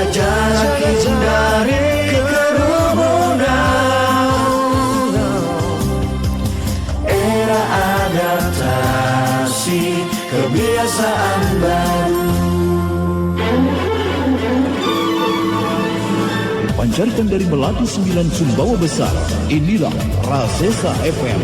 Jarak hindari kerumunan. Era adaptasi kebiasaan baru. Pancarkan dari Melati 9 Sumbawa Besar. Inilah Rasesa FM.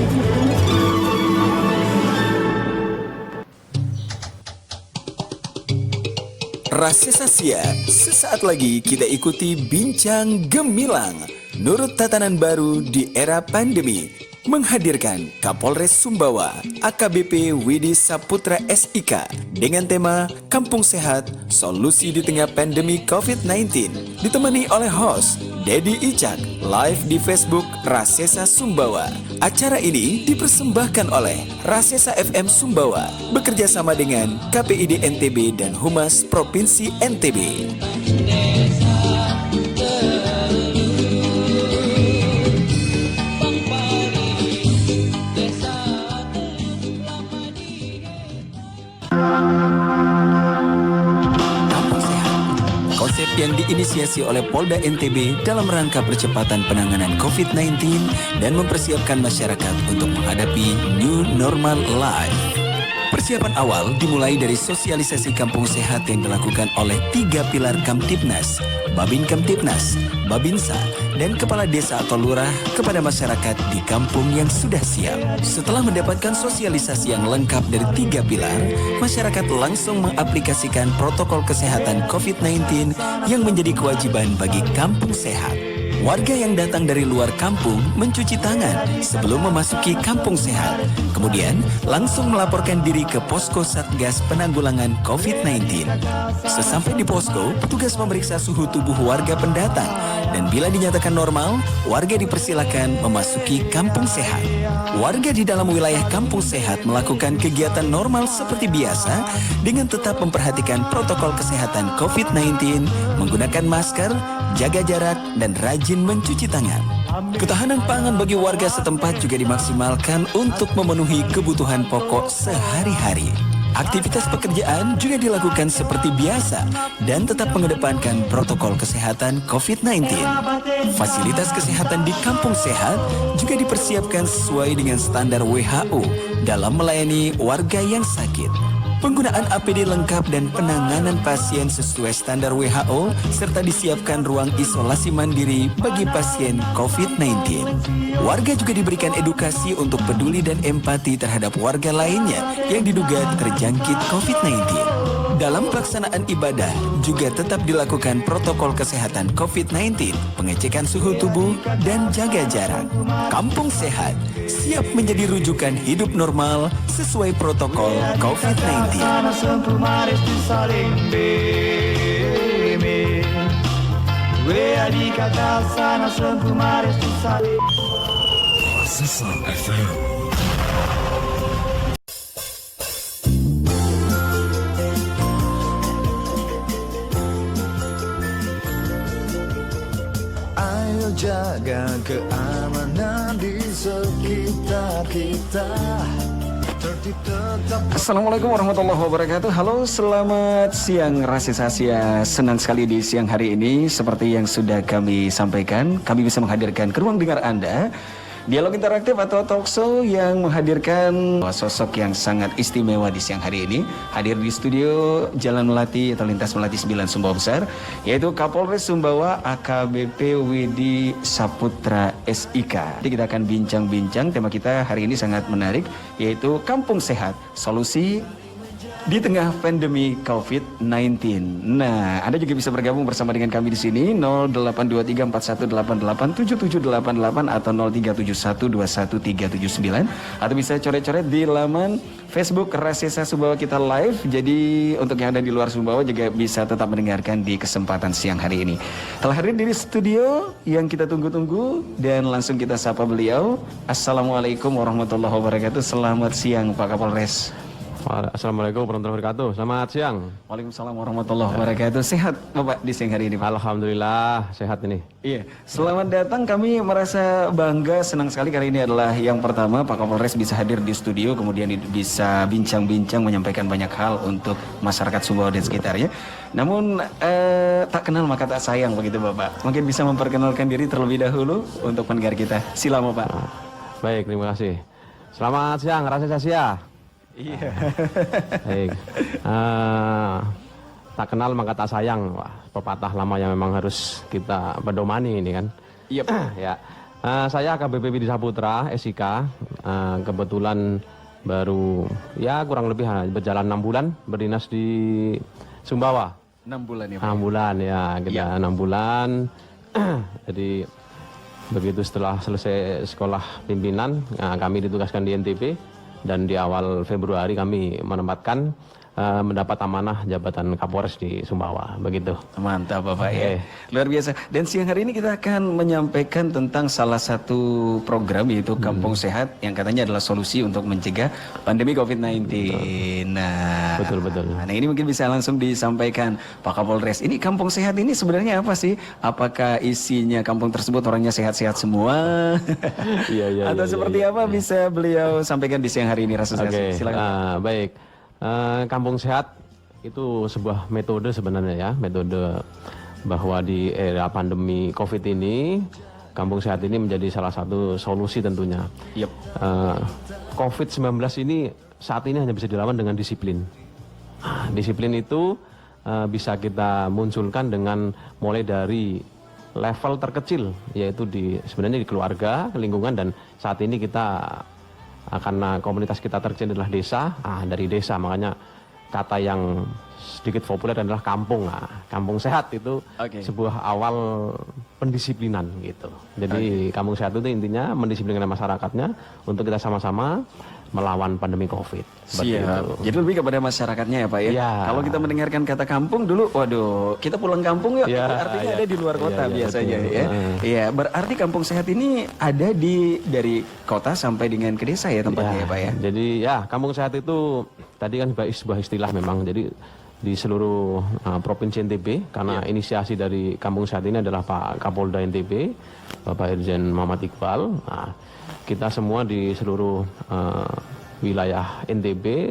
Rasesa Sia, sesaat lagi kita ikuti bincang gemilang nurut tatanan baru di era pandemi, menghadirkan Kapolres Sumbawa AKBP Widi Saputra SIK dengan tema Kampung Sehat Solusi di Tengah Pandemi COVID-19, ditemani oleh host Dedi Icak live di Facebook Rasesa Sumbawa. Acara ini dipersembahkan oleh Rasesa FM Sumbawa bekerja sama dengan KPID NTB dan Humas Provinsi NTB. Konsep yang diinisiasi oleh Polda NTB dalam rangka percepatan penanganan COVID-19 dan mempersiapkan masyarakat untuk menghadapi new normal life. Persiapan awal dimulai dari sosialisasi kampung sehat yang dilakukan oleh 3 pilar Kamtibnas, Babin Kamtibnas, Babinsa, dan Kepala Desa atau Lurah kepada masyarakat di kampung yang sudah siap. Setelah mendapatkan sosialisasi yang lengkap dari 3 pilar, masyarakat langsung mengaplikasikan protokol kesehatan COVID-19 yang menjadi kewajiban bagi kampung sehat. Warga yang datang dari luar kampung mencuci tangan sebelum memasuki kampung sehat. Kemudian langsung melaporkan diri ke posko Satgas Penanggulangan COVID-19. Sesampai di posko, petugas memeriksa suhu tubuh warga pendatang. Dan bila dinyatakan normal, warga dipersilakan memasuki kampung sehat. Warga di dalam wilayah kampung sehat melakukan kegiatan normal seperti biasa dengan tetap memperhatikan protokol kesehatan COVID-19, menggunakan masker, jaga jarak, dan rajin mencuci tangan. Ketahanan pangan bagi warga setempat juga dimaksimalkan untuk memenuhi kebutuhan pokok sehari-hari. Aktivitas pekerjaan juga dilakukan seperti biasa dan tetap mengedepankan protokol kesehatan COVID-19. Fasilitas kesehatan di kampung sehat juga dipersiapkan sesuai dengan standar WHO dalam melayani warga yang sakit. Penggunaan APD lengkap dan penanganan pasien sesuai standar WHO serta disiapkan ruang isolasi mandiri bagi pasien COVID-19. Warga juga diberikan edukasi untuk peduli dan empati terhadap warga lainnya yang diduga terjangkit COVID-19. Dalam pelaksanaan ibadah juga tetap dilakukan protokol kesehatan COVID-19, pengecekan suhu tubuh, dan jaga jarak. Kampung Sehat siap menjadi rujukan hidup normal sesuai protokol COVID-19. Rasesa FM. Jaga keamanan di sekitar kita. Assalamualaikum warahmatullahi wabarakatuh. Halo, selamat siang Rasesa Sia. Senang sekali di siang hari ini seperti yang sudah kami sampaikan, kami bisa menghadirkan ke ruang dengar Anda dialog interaktif atau talkshow yang menghadirkan sosok yang sangat istimewa di siang hari ini. Hadir di studio Jalan Melati atau Lintas Melati 9 Sumbawa Besar, yaitu Kapolres Sumbawa AKBP Widi Saputra SIK. Jadi kita akan bincang-bincang, tema kita hari ini sangat menarik, yaitu Kampung Sehat Solusi di tengah pandemi COVID-19. Nah, Anda juga bisa bergabung bersama dengan kami di sini 082341887788 atau 0371213799 atau bisa coret-coret di laman Facebook Rasesa Sumbawa kita live. Jadi untuk yang ada di luar Sumbawa juga bisa tetap mendengarkan di kesempatan siang hari ini. Telah hadir di studio yang kita tunggu-tunggu dan langsung kita sapa beliau. Assalamualaikum warahmatullahi wabarakatuh. Selamat siang Pak Kapolres. Assalamualaikum warahmatullahi wabarakatuh. Selamat siang. Waalaikumsalam warahmatullahi wabarakatuh. Sehat Bapak di siang hari ini, Pak? Alhamdulillah sehat ini. Iya, selamat datang. Kami merasa bangga, senang sekali kali ini adalah yang pertama Pak Kapolres bisa hadir di studio, kemudian bisa bincang-bincang menyampaikan banyak hal untuk masyarakat Sumbawa dan sekitarnya. Namun tak kenal maka tak sayang begitu Bapak. Mungkin bisa memperkenalkan diri terlebih dahulu untuk pendengar kita. Silakan Pak. Baik, terima kasih. Selamat siang, Rasa Sasia. Iya. Baik. Tak kenal maka tak sayang. Wah, pepatah lama yang memang harus kita pedomani ini kan. Iya. Ya. Saya AKBP Widi Saputra, SIK. Kebetulan baru ya kurang lebih berjalan 6 bulan berdinas di Sumbawa. 6 bulan ya Pak. 6 bulan ya, kita 6 bulan. Jadi begitu setelah selesai sekolah pimpinan, kami ditugaskan di NTB. Dan di awal Februari kami mendapat amanah jabatan Kapolres di Sumbawa, begitu. Mantap Bapak ya, luar biasa. Dan siang hari ini kita akan menyampaikan tentang salah satu program yaitu Kampung Sehat yang katanya adalah solusi untuk mencegah pandemi COVID-19. Nah, betul. Nah ini mungkin bisa langsung disampaikan Pak Kapolres. Ini Kampung Sehat ini sebenarnya apa sih? Apakah isinya kampung tersebut orangnya sehat-sehat semua? Iya. Atau seperti apa bisa beliau sampaikan di siang hari ini? Oke, silakan. Baik. Kampung Sehat itu sebuah metode sebenarnya ya, metode bahwa di era pandemi COVID ini, Kampung Sehat ini menjadi salah satu solusi tentunya. Yep. COVID-19 ini saat ini hanya bisa dilawan dengan disiplin. Disiplin itu bisa kita munculkan dengan mulai dari level terkecil, yaitu sebenarnya di keluarga, lingkungan, dan saat ini kita karena komunitas kita terkecil adalah desa, dari desa makanya kata yang sedikit populer adalah kampung. Kampung Sehat itu sebuah awal pendisiplinan gitu. Jadi Kampung Sehat itu intinya mendisiplinkan masyarakatnya untuk kita sama-sama melawan pandemi COVID. Siap. Jadi lebih kepada masyarakatnya ya Pak ya. Ya. Kalau kita mendengarkan kata kampung dulu, waduh, kita pulang kampung yuk. Ya, itu artinya ya. ada di luar kota Ya, biasanya betul. ya. Iya, berarti Kampung Sehat ini ada dari kota sampai dengan ke desa ya tempatnya ya Pak ya. Jadi ya Kampung Sehat itu tadi kan sebuah istilah memang. Jadi di seluruh provinsi NTB karena inisiasi dari Kampung Sehat ini adalah Pak Kapolda NTB, Bapak Irjen Muhammad Iqbal. Kita semua di seluruh wilayah NTB,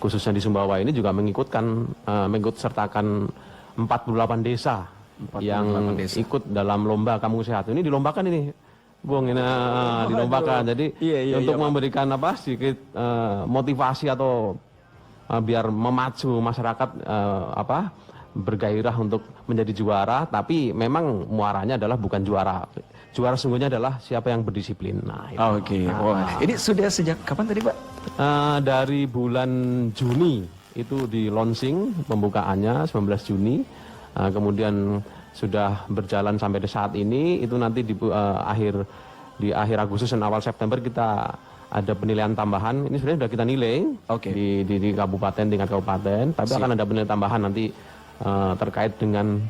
khususnya di Sumbawa ini juga mengikut sertakan 48 desa yang ikut dalam lomba Kampung Sehat. Ini dilombakan ini, Bung, ini dilombakan. Jadi untuk memberikan sedikit motivasi atau biar memacu masyarakat bergairah untuk menjadi juara, tapi memang muaranya adalah bukan juara. Juara sungguhnya adalah siapa yang berdisiplin. Oke. Wah, ini sudah sejak kapan tadi Pak? Dari bulan Juni itu di launching pembukaannya 19 Juni. Kemudian sudah berjalan sampai saat ini. Itu nanti di akhir Agustus dan awal September kita ada penilaian tambahan. Ini sebenarnya sudah kita nilai di kabupaten, tingkat kabupaten. Tapi akan ada penilaian tambahan nanti terkait dengan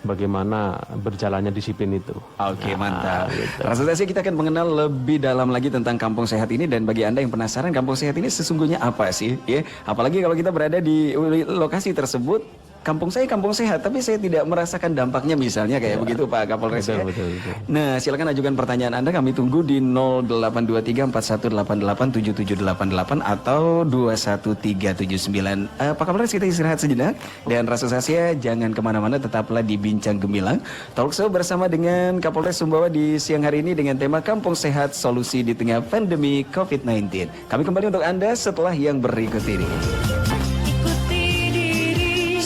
bagaimana berjalannya disiplin itu. Oke, mantap. Gitu. Rasanya sih kita akan mengenal lebih dalam lagi tentang Kampung Sehat ini, dan bagi Anda yang penasaran Kampung Sehat ini sesungguhnya apa sih? Ya, apalagi kalau kita berada di lokasi tersebut, kampung saya kampung sehat, tapi saya tidak merasakan dampaknya misalnya kayak begitu Pak Kapolres. Betul. Nah, silakan ajukan pertanyaan Anda, kami tunggu di 082341887788 atau 21379. Pak Kapolres, kita istirahat sejenak dan rasa saya jangan kemana-mana, tetaplah di Bincang Gemilang Talkshow bersama dengan Kapolres Sumbawa di siang hari ini dengan tema Kampung Sehat Solusi di Tengah Pandemi COVID-19. Kami kembali untuk Anda setelah yang berikut ini.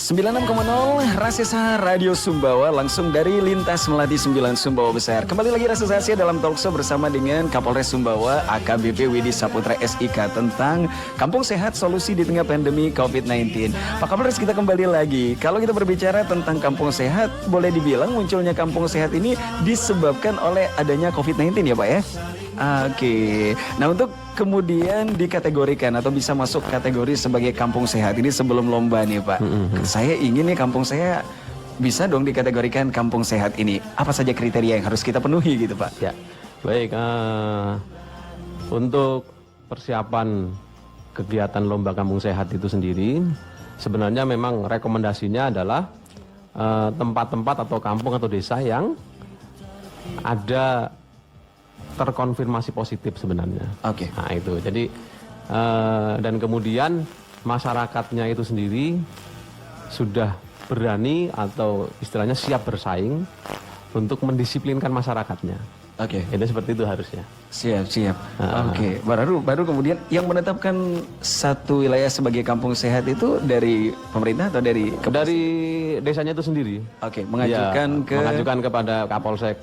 96,0 Rasesa Radio Sumbawa, langsung dari Lintas Melati 9 Sumbawa Besar. Kembali lagi Rasesa dalam talkshow bersama dengan Kapolres Sumbawa AKBP Widi Saputra SIK tentang Kampung Sehat Solusi di Tengah Pandemi COVID-19. Pak Kapolres, kita kembali lagi. Kalau kita berbicara tentang Kampung Sehat, boleh dibilang munculnya Kampung Sehat ini disebabkan oleh adanya COVID-19 ya Pak ya? Oke. Nah, untuk kemudian dikategorikan atau bisa masuk kategori sebagai kampung sehat ini sebelum lomba nih Pak. Saya ingin nih kampung saya bisa dong dikategorikan kampung sehat ini. Apa saja kriteria yang harus kita penuhi gitu Pak? Ya, baik. Untuk persiapan kegiatan lomba kampung sehat itu sendiri, sebenarnya memang rekomendasinya adalah tempat-tempat atau kampung atau desa yang ada terkonfirmasi positif sebenarnya. Oke. Nah itu, jadi dan kemudian masyarakatnya itu sendiri sudah berani atau istilahnya siap bersaing untuk mendisiplinkan masyarakatnya. Oke. Itu seperti itu harusnya. Siap. Oke. Baru kemudian yang menetapkan satu wilayah sebagai kampung sehat itu dari pemerintah atau dari Dari desanya itu sendiri. Oke, mengajukan mengajukan kepada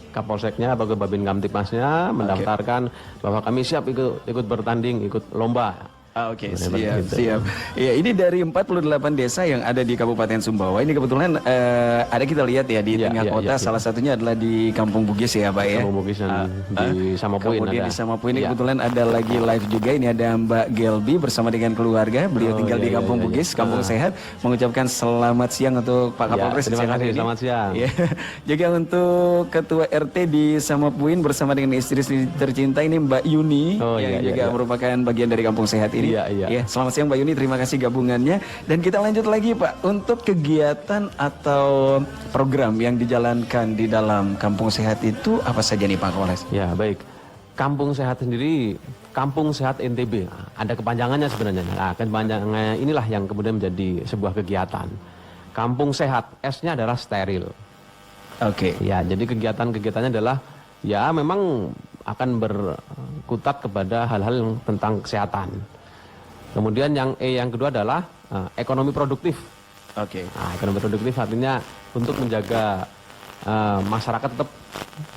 kapolseknya atau ke Babin Kamtipmasnya mendaftarkan bahwa kami siap ikut bertanding, ikut lomba. Oke, Seperti itu. siap. Ya, ini dari 48 desa yang ada di Kabupaten Sumbawa. Ini kebetulan ada kita lihat ya di tengah kota. Salah satunya adalah di Kampung Bugis ya, Pak ya. Kampung Bugis dan di Samapuin Kemudian ada. di Samapuin ini kebetulan ada lagi live juga. Ini ada Mbak Gelbi bersama dengan keluarga. Beliau tinggal di Kampung Bugis, Kampung Sehat. Mengucapkan selamat siang untuk Pak Kapolres. Terima kasih, ini. selamat siang. Ya. Juga untuk Ketua RT di Samapuin bersama dengan istri tercinta ini Mbak Yuni yang juga merupakan bagian dari Kampung Sehat ini. Iya. Selamat siang Mbak Yuni, terima kasih gabungannya. Dan kita lanjut lagi Pak, untuk kegiatan atau program yang dijalankan di dalam Kampung Sehat itu apa saja nih Pak Kapolres? Ya, baik. Kampung Sehat sendiri, Kampung Sehat NTB, ada kepanjangannya sebenarnya. Nah, kepanjangannya inilah yang kemudian menjadi sebuah kegiatan. Kampung Sehat, S-nya adalah steril. Oke. Ya, jadi kegiatan-kegiatannya adalah ya memang akan berkutat kepada hal-hal yang tentang kesehatan. Kemudian yang yang kedua adalah ekonomi produktif. Oke. Nah, ekonomi produktif artinya untuk menjaga masyarakat tetap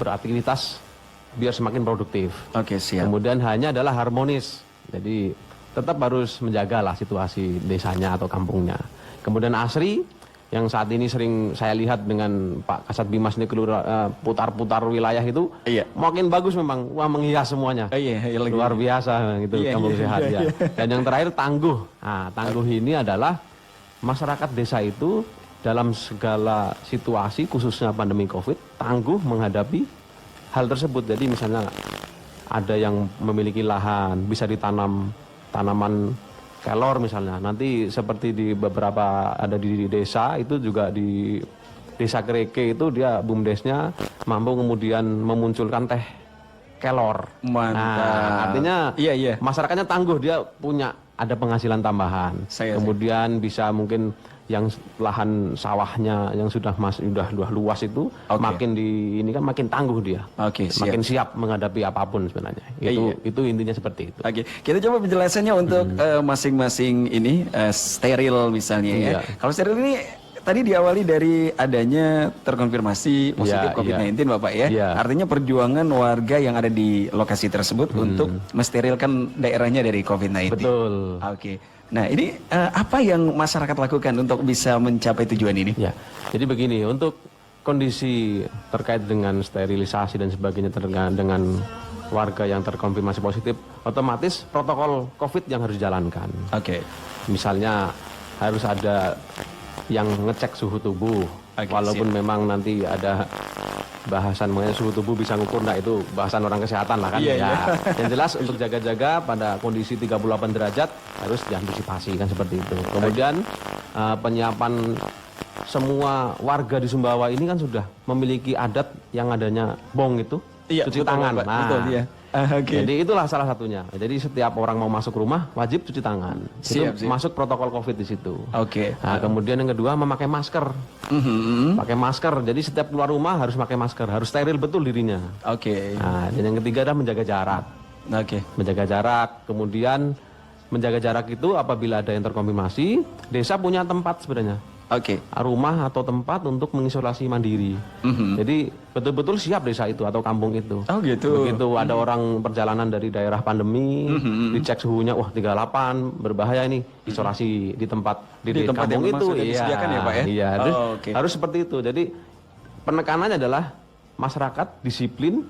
beraktivitas biar semakin produktif. Oke, siap. Kemudian hanya adalah harmonis. Jadi tetap harus menjagalah situasi desanya atau kampungnya. Kemudian asri yang saat ini sering saya lihat dengan Pak Kasat Bimas ini putar-putar wilayah itu, makin bagus memang, wah menghias semuanya, luar biasa gitu kampung sehat ya. Dan yang terakhir tangguh. Nah, tangguh ini adalah masyarakat desa itu dalam segala situasi khususnya pandemi COVID tangguh menghadapi hal tersebut. Jadi misalnya ada yang memiliki lahan bisa ditanam tanaman kelor misalnya, nanti seperti di beberapa ada di desa itu juga di desa Kereke itu dia BUMDesnya mampu kemudian memunculkan teh kelor. Mantap. Nah, artinya masyarakatnya tangguh, dia punya ada penghasilan tambahan. Kemudian bisa mungkin yang lahan sawahnya yang sudah luas itu makin ini kan makin tangguh dia. Makin siap menghadapi apapun sebenarnya. Itu intinya seperti itu. Kita coba penjelasannya untuk masing-masing ini steril misalnya ya. Kalau steril ini tadi diawali dari adanya terkonfirmasi positif COVID-19 Bapak ya. Artinya perjuangan warga yang ada di lokasi tersebut untuk mensterilkan daerahnya dari COVID-19. Betul. Nah ini apa yang masyarakat lakukan untuk bisa mencapai tujuan ini? Ya, jadi begini, untuk kondisi terkait dengan sterilisasi dan sebagainya dengan warga yang terkonfirmasi positif, otomatis protokol COVID yang harus dijalankan. Misalnya harus ada yang ngecek suhu tubuh, walaupun memang nanti ada bahasan mengenai suhu tubuh bisa ngukur, nah itu bahasan orang kesehatan lah kan. Yang jelas untuk jaga-jaga pada kondisi 38 derajat harus diantisipasi kan seperti itu. Kemudian penyiapan semua warga di Sumbawa ini kan sudah memiliki adat yang adanya bong itu cuci tangan. Jadi itulah salah satunya. Jadi setiap orang mau masuk rumah wajib cuci tangan. Itu masuk protokol COVID di situ. Nah, kemudian yang kedua memakai masker. Pakai masker. Jadi setiap keluar rumah harus pakai masker, harus steril betul dirinya. Nah, dan yang ketiga adalah menjaga jarak. Menjaga jarak. Kemudian menjaga jarak itu apabila ada yang terkonfirmasi, desa punya tempat sebenarnya. Rumah atau tempat untuk mengisolasi mandiri. Jadi betul-betul siap desa itu atau kampung itu. Begitu ada orang perjalanan dari daerah pandemi, dicek suhunya, wah 38, berbahaya ini, isolasi di tempat kampung itu. Harus seperti itu. Jadi penekanannya adalah masyarakat disiplin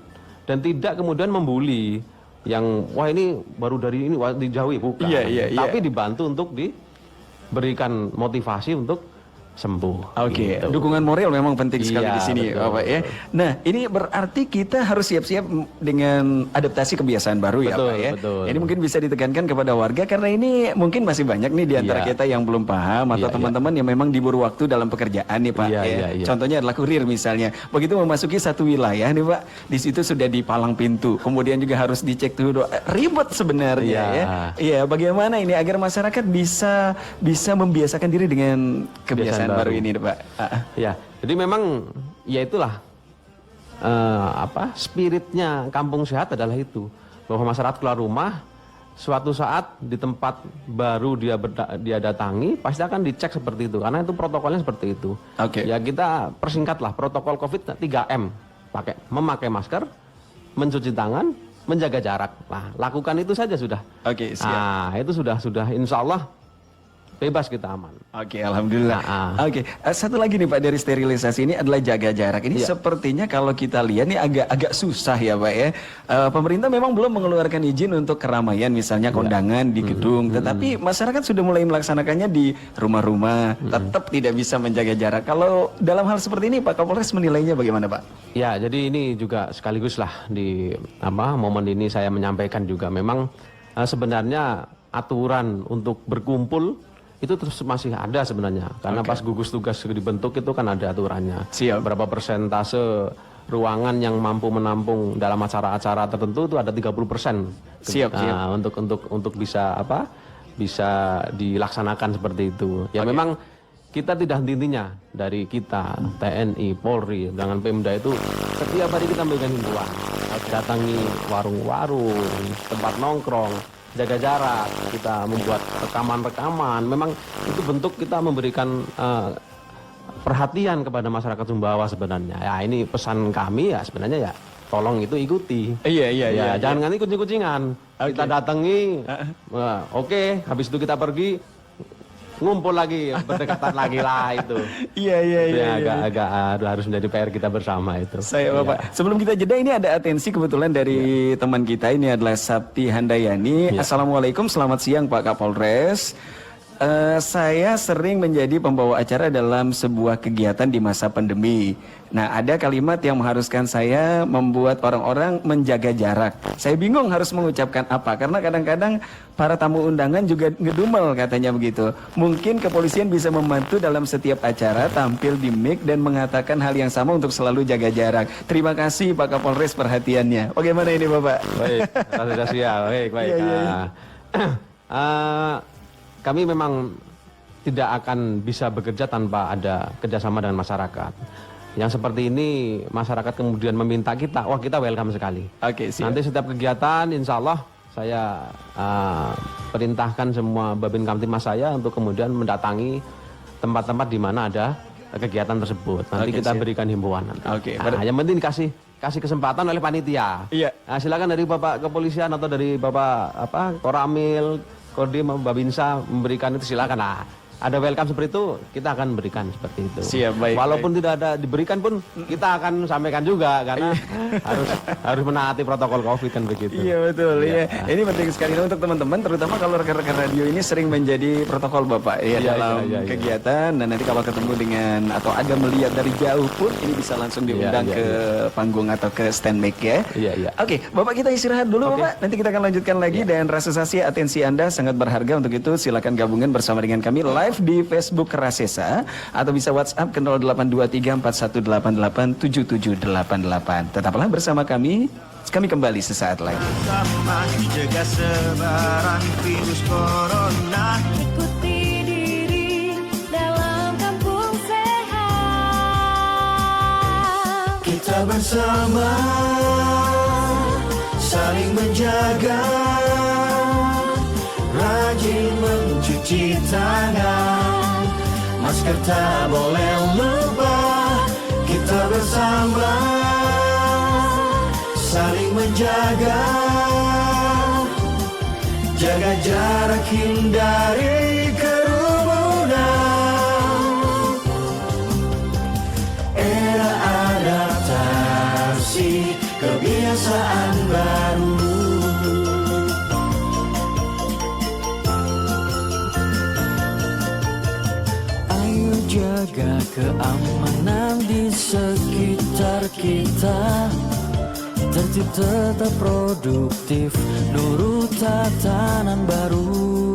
dan tidak kemudian membuli yang wah ini baru dari ini, wah dijauhi, bukan. Tapi dibantu untuk diberikan motivasi untuk sembuh. Oke, gitu. dukungan moral memang penting sekali Iya, di sini, betul, Bapak ya. Nah, ini berarti kita harus siap-siap dengan adaptasi kebiasaan baru ya, Betul, Pak ya. betul. Ini mungkin bisa ditekankan kepada warga karena ini mungkin masih banyak nih di antara Iya. kita yang belum paham atau Iya, teman-teman yang memang diburu waktu dalam pekerjaan nih, Pak Iya, ya. iya, iya. Contohnya adalah kurir misalnya. Begitu memasuki satu wilayah nih, Pak, di situ sudah dipalang pintu, kemudian juga harus dicek dulu. Ribet sebenarnya Iya. ya. Iya, bagaimana ini agar masyarakat bisa membiasakan diri dengan kebiasaan baru ini, Pak. Ya, jadi memang ya itulah spiritnya kampung sehat adalah itu, bahwa masyarakat keluar rumah suatu saat di tempat baru dia datangi pasti akan dicek seperti itu karena itu protokolnya seperti itu. Oke. Ya kita persingkatlah protokol COVID 3M, memakai masker, mencuci tangan, menjaga jarak. Nah, lakukan itu saja sudah. Oke, siap. Nah, itu sudah insya Allah bebas kita aman. Oke, alhamdulillah. Nah, Oke, satu lagi nih Pak dari sterilisasi ini adalah jaga jarak. Ini Iya. sepertinya kalau kita lihat nih agak susah ya Pak ya. Pemerintah memang belum mengeluarkan izin untuk keramaian misalnya kondangan di gedung, tetapi masyarakat sudah mulai melaksanakannya di rumah-rumah, tetap tidak bisa menjaga jarak. Kalau dalam hal seperti ini Pak Kapolres menilainya bagaimana Pak? Ya, jadi ini juga sekaligus lah di momen ini saya menyampaikan juga memang sebenarnya aturan untuk berkumpul itu terus masih ada sebenarnya karena pas gugus tugas dibentuk itu kan ada aturannya. Siap. Berapa persentase ruangan yang mampu menampung dalam acara-acara tertentu itu ada 30%. Siap, Nah, untuk bisa bisa dilaksanakan seperti itu. Ya memang kita tidak henti-hentinya dari kita TNI, Polri dengan Pemda itu setiap hari kita memberikan himbauan. Datangi warung-warung, tempat nongkrong, jaga jarak, kita membuat rekaman-rekaman. Memang itu bentuk kita memberikan perhatian kepada masyarakat Sumbawa sebenarnya. Ya ini pesan kami ya sebenarnya ya tolong itu ikuti. Iya. Jangan nganti kucing-kucingan. Kita datangi, oke, habis itu kita pergi ngumpul lagi, berdekatan lagi lah itu. Iya. Itu yang agak harus menjadi PR kita bersama itu. Saya Bapak. Sebelum kita jeda ini ada atensi kebetulan dari teman kita ini adalah Sapti Handayani. Assalamualaikum, selamat siang Pak Kapolres. Saya sering menjadi pembawa acara dalam sebuah kegiatan di masa pandemi. Nah, ada kalimat yang mengharuskan saya membuat orang-orang menjaga jarak. Saya bingung harus mengucapkan apa karena kadang-kadang para tamu undangan juga ngedumel katanya begitu. Mungkin kepolisian bisa membantu dalam setiap acara tampil di mic dan mengatakan hal yang sama untuk selalu jaga jarak. Terima kasih Pak Kapolres perhatiannya. Bagaimana ini Bapak? Baik, sudah siap. Baik. Kami memang tidak akan bisa bekerja tanpa ada kerjasama dengan masyarakat. Yang seperti ini masyarakat kemudian meminta kita, wah kita welcome sekali. Oke, siap. Nanti setiap kegiatan insya Allah saya perintahkan semua Babin Kamtipmas saya untuk kemudian mendatangi tempat-tempat di mana ada kegiatan tersebut. Nanti Oke, kita siap. berikan himbauan. Oke, Yang penting kasih kesempatan oleh panitia. Iya. Nah, silakan dari Bapak Kepolisian atau dari Bapak Koramil, Kodim, Babinsa memberikan itu silakan. Nah, ada welcome seperti itu, kita akan berikan seperti itu. Siap, baik, Walaupun tidak ada diberikan pun kita akan sampaikan juga karena harus menaati protokol Covid kan begitu. Iya betul. Iya. Ini penting sekali untuk teman-teman, terutama kalau rekan-rekan radio ini sering menjadi protokol Bapak ya dalam kegiatan dan nanti kalau ketemu dengan atau ada melihat dari jauh pun ini bisa langsung diundang ke panggung atau ke stand mic ya. Iya. Oke, Bapak kita istirahat dulu Bapak. Nanti kita akan lanjutkan lagi dan rasa sasi atensi Anda sangat berharga untuk itu silakan gabungan bersama dengan kami live di Facebook Rasesa atau bisa WhatsApp ke 082341887788. Tetaplah bersama kami kembali sesaat lagi. Sama jaga sebaran virus corona. Ikuti diri dalam kampung sehat. Kita bersama saling menjaga, rajin mencuci tangan, masker tak boleh lupa. Kita bersama saling menjaga, jaga jarak, hindari kerumunan. Era adaptasi, kebiasaan baru. Ayo jaga Jaga keamanan di sekitar kita, tertib tetap produktif, nurut tatanan baru.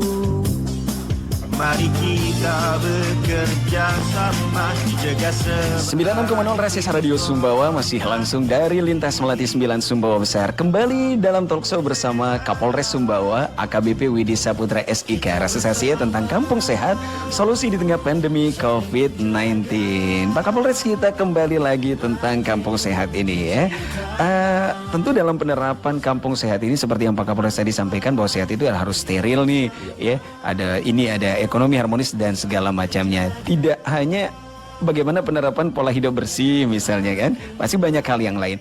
Mari kita bekerja sama, jaga 96,0 Rasisa Radio Sumbawa masih langsung dari Lintas Melati 9 Sumbawa Besar. Kembali dalam talkshow bersama Kapolres Sumbawa AKBP Widi Saputra SIK. Rasisasi tentang kampung sehat, solusi di tengah pandemi COVID-19. Pak Kapolres, kita kembali lagi tentang kampung sehat ini ya. Tentu dalam penerapan kampung sehat ini seperti yang Pak Kapolres tadi sampaikan bahwa sehat itu harus steril nih ya. Ada ekonomi harmonis dan segala macamnya. Tidak hanya bagaimana penerapan pola hidup bersih misalnya kan, masih banyak hal yang lain.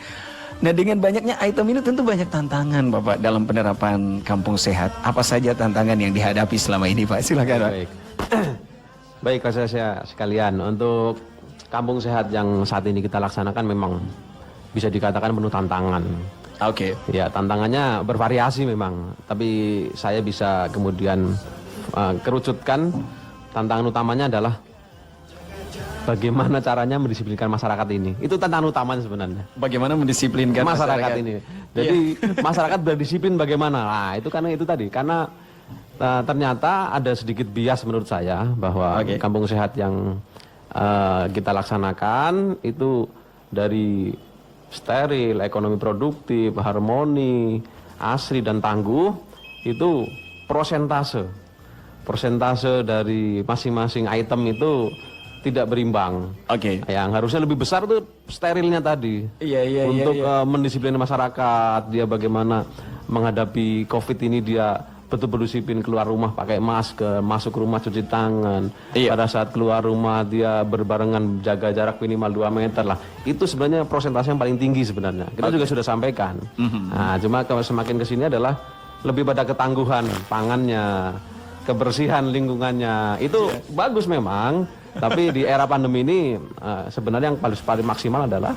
Nah, dengan banyaknya item ini tentu banyak tantangan Bapak dalam penerapan kampung sehat. Apa saja tantangan yang dihadapi selama ini Pak? Silakan Pak. Baik. Baik, saya sekalian, untuk kampung sehat yang saat ini kita laksanakan memang bisa dikatakan penuh tantangan. Oke. Ya, tantangannya bervariasi memang, tapi saya bisa kemudian kerucutkan tantangan utamanya adalah bagaimana caranya mendisiplinkan masyarakat ini. Itu tantangan utamanya sebenarnya. Bagaimana mendisiplinkan masyarakat ini. Jadi masyarakat berdisiplin bagaimana? Nah, itu karena itu tadi. Karena ternyata ada sedikit bias menurut saya bahwa kampung sehat yang kita laksanakan itu dari steril, ekonomi produktif, harmoni, asri dan tangguh itu persentase dari masing-masing item itu tidak berimbang. Oke. Yang harusnya lebih besar tuh sterilnya tadi. Iya. Untuk mendisiplin masyarakat, dia bagaimana menghadapi COVID ini, dia betul-betul disiplin keluar rumah pakai masker, masuk rumah cuci tangan. Pada saat keluar rumah dia berbarengan jaga jarak minimal 2 meter lah. Itu sebenarnya persentase yang paling tinggi sebenarnya. Kita juga sudah sampaikan. Nah, cuma kalau semakin kesini adalah lebih pada ketangguhan pangannya, kebersihan lingkungannya. Itu bagus memang, tapi di era pandemi ini sebenarnya yang paling maksimal adalah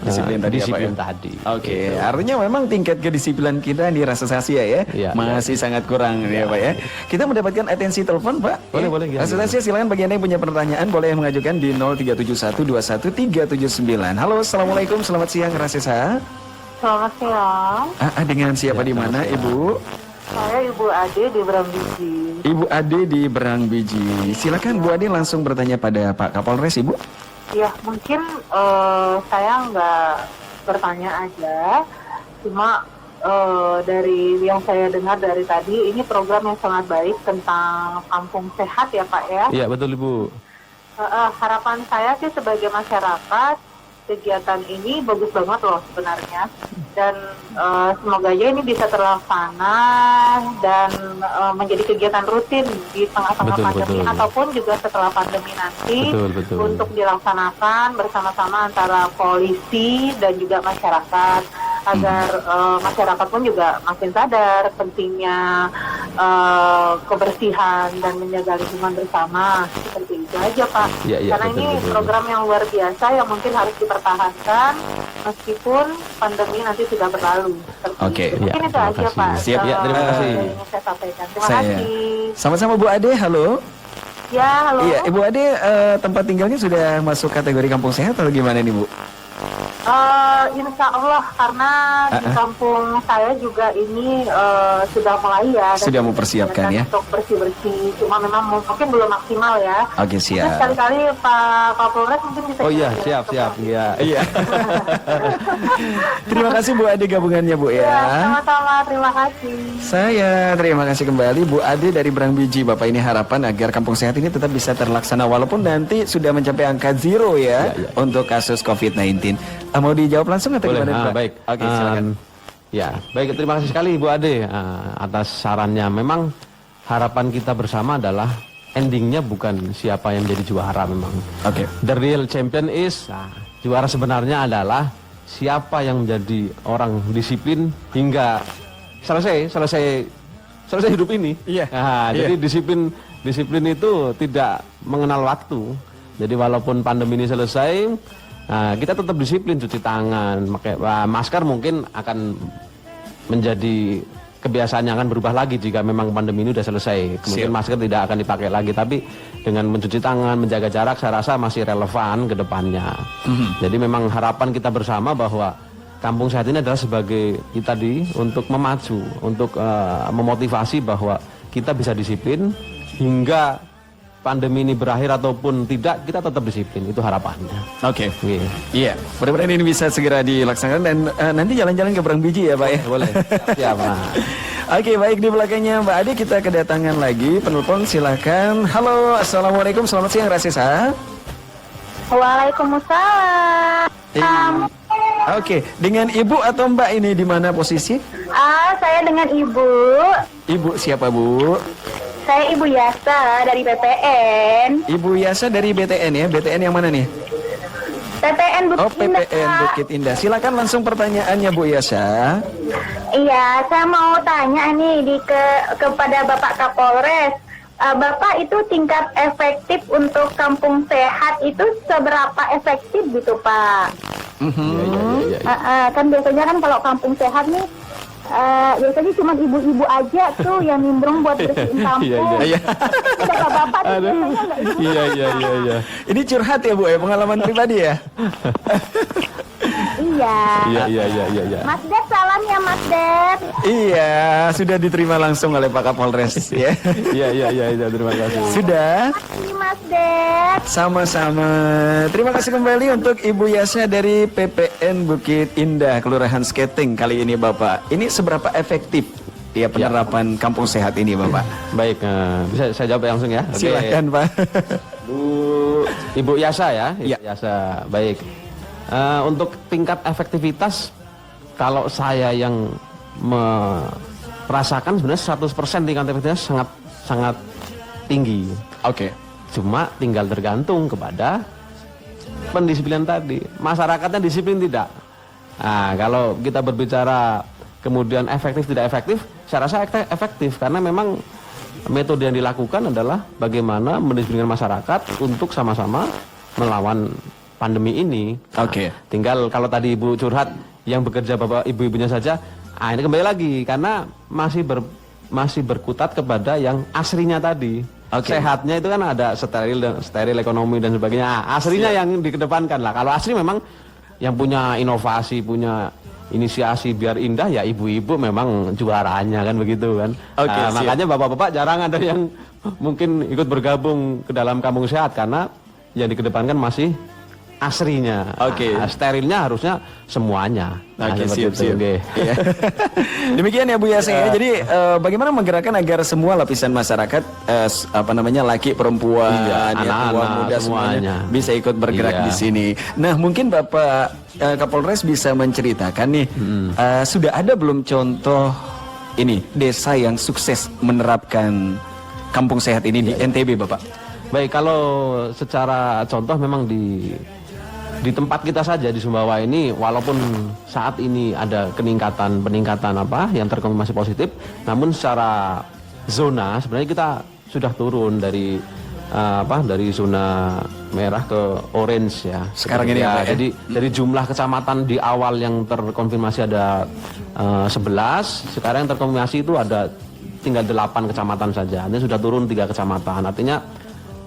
disiplin tadi. Oke, artinya memang tingkat kedisiplinan kita di Rasisasi ya, masih sangat kurang ya Pak ya. Kita mendapatkan atensi telepon Pak. Boleh. Rasisasi silakan bagi Anda yang punya pertanyaan boleh mengajukan di 0371213379. Halo, assalamualaikum, selamat siang Rasisa. Selamat siang. Dengan siapa di mana Ibu? Saya Ibu Ade di Berangbiji. Ibu Ade di Berangbiji. Silakan Bu Ade langsung bertanya pada Pak Kapolres Ibu. Ya, mungkin saya nggak bertanya aja, cuma dari yang saya dengar dari tadi, ini program yang sangat baik tentang kampung sehat ya Pak ya. Iya betul Ibu. Harapan saya sih sebagai masyarakat, kegiatan ini bagus banget loh sebenarnya, dan semoga aja ini bisa terlaksana dan menjadi kegiatan rutin di tengah-tengah pandemi ataupun juga setelah pandemi nanti untuk dilaksanakan bersama-sama antara polisi dan juga masyarakat, agar masyarakat pun juga makin sadar pentingnya kebersihan dan menjaga lingkungan bersama. Seperti itu aja Pak. Karena ini program yang luar biasa yang mungkin harus dipertahankan meskipun pandemi nanti sudah berlalu. Mungkin itu aja Pak. Siap ya, terima kasih. Saya sampaikan. Terima kasih. Sama-sama Bu Ade, halo. Ya, halo. Iya, Ibu Ade tempat tinggalnya sudah masuk kategori kampung sehat atau gimana nih Bu? Insya Allah, karena di kampung saya juga ini sudah mulai ya. Sudah mempersiapkan ya? Untuk bersih-bersih, cuma memang mungkin belum maksimal ya. Oke, siap. Mungkin sekali-kali Pak Kapolres mungkin bisa. Oh iya, siap. Iya. Terima kasih Bu Ade gabungannya Bu ya. Sama-sama, terima kasih. Saya terima kasih kembali Bu Ade dari Berangbiji. Bapak, ini harapan agar kampung sehat ini tetap bisa terlaksana walaupun nanti sudah mencapai angka 0 ya untuk kasus COVID-19. Mau dijawab langsung atau boleh, gimana? Baik. Oke, silakan. Ya, baik, terima kasih sekali Bu Ade atas sarannya. Memang harapan kita bersama adalah endingnya bukan siapa yang jadi juara memang. The real champion is juara sebenarnya adalah siapa yang menjadi orang disiplin hingga selesai hidup ini. Jadi disiplin itu tidak mengenal waktu. Jadi walaupun pandemi ini selesai, kita tetap disiplin, cuci tangan, pakai masker mungkin akan menjadi kebiasaannya akan berubah lagi jika memang pandemi ini sudah selesai. Kemudian masker tidak akan dipakai lagi, tapi dengan mencuci tangan, menjaga jarak, saya rasa masih relevan ke depannya. Jadi memang harapan kita bersama bahwa Kampung Sehat ini adalah sebagai tadi untuk memacu, untuk memotivasi bahwa kita bisa disiplin hingga pandemi ini berakhir ataupun tidak, kita tetap disiplin. Itu harapannya. Oke. Iya. Mudah-mudahan ini bisa segera dilaksanakan dan nanti jalan-jalan ke Berang Biji ya Pak ya. Boleh. Siap. Nah. Oke, baik, di belakangnya Mbak Adi kita kedatangan lagi penelpon, silakan. Halo, assalamualaikum, selamat siang Rasisa. Waalaikumsalam. Oke, dengan Ibu atau Mbak ini di mana posisi? Saya dengan Ibu. Ibu siapa Bu? Saya Ibu Yasa dari PPN. Ibu Yasa dari BTN ya. BTN yang mana nih? PPN Bukit Oh, PPN Bukit Indah. Silakan langsung pertanyaannya Bu Yasa. Iya, saya mau tanya nih kepada Bapak Kapolres. Bapak itu tingkat efektif untuk Kampung Sehat itu seberapa efektif gitu Pak? Kan biasanya kan kalau Kampung Sehat nih biasanya cuma ibu-ibu aja tuh yang nimbrung buat bersihin kampung. Bapak-bapak tuh biasanya nggak ikut. Iya. Ini curhat ya Bu ya, pengalaman pribadi ya? Iya. Mas Ded, salam ya Mas Ded. Iya, sudah diterima langsung oleh Pak Kapolres ya. Iya, terima kasih. Sudah? Terima kasih Mas Ded. Sama-sama. Terima kasih kembali untuk Ibu Yasa dari PPN Bukit Indah, Kelurahan Sketing kali ini Bapak. Ini seberapa efektif ya penerapan Kampung Sehat ini Bapak? Baik, bisa saya jawab langsung ya? Oke. Silakan Pak. Ibu Yasa ya? Iya. Yasa, baik. Untuk tingkat efektivitas, kalau saya yang merasakan sebenarnya 100% tingkat efektivitas sangat tinggi. Oke. Cuma tinggal tergantung kepada pendisiplinan tadi. Masyarakatnya disiplin tidak? Nah, kalau kita berbicara kemudian efektif tidak efektif, saya rasa efektif karena memang metode yang dilakukan adalah bagaimana mendisiplinkan masyarakat untuk sama-sama melawan pandemi ini. Oke. Tinggal kalau tadi Ibu curhat yang bekerja bapak ibu-ibunya saja, ini kembali lagi karena masih berkutat kepada yang aslinya tadi. Sehatnya itu kan ada steril ekonomi dan sebagainya. Aslinya yang dikedepankan lah. Kalau asli memang yang punya inovasi, punya inisiasi biar indah ya ibu-ibu memang juaranya kan begitu kan. Makanya bapak-bapak jarang ada yang mungkin ikut bergabung ke dalam Kampung Sehat karena yang dikedepankan masih aslinya. Sterilnya harusnya semuanya. Siap. Okay. Demikian ya Bu Yasa ya. Jadi bagaimana menggerakkan agar semua lapisan masyarakat laki, perempuan, tua, muda semuanya bisa ikut bergerak di sini. Nah, mungkin Bapak Kapolres bisa menceritakan nih sudah ada belum contoh ini desa yang sukses menerapkan Kampung Sehat ini di NTB Bapak? Baik, kalau secara contoh memang di tempat kita saja di Sumbawa ini, walaupun saat ini ada peningkatan yang terkonfirmasi positif, namun secara zona sebenarnya kita sudah turun dari zona merah ke orange ya. Sekarang ini ya. Jadi dari jumlah kecamatan di awal yang terkonfirmasi ada 11, sekarang yang terkonfirmasi itu ada tinggal 8 kecamatan saja. Artinya sudah turun 3 kecamatan. Artinya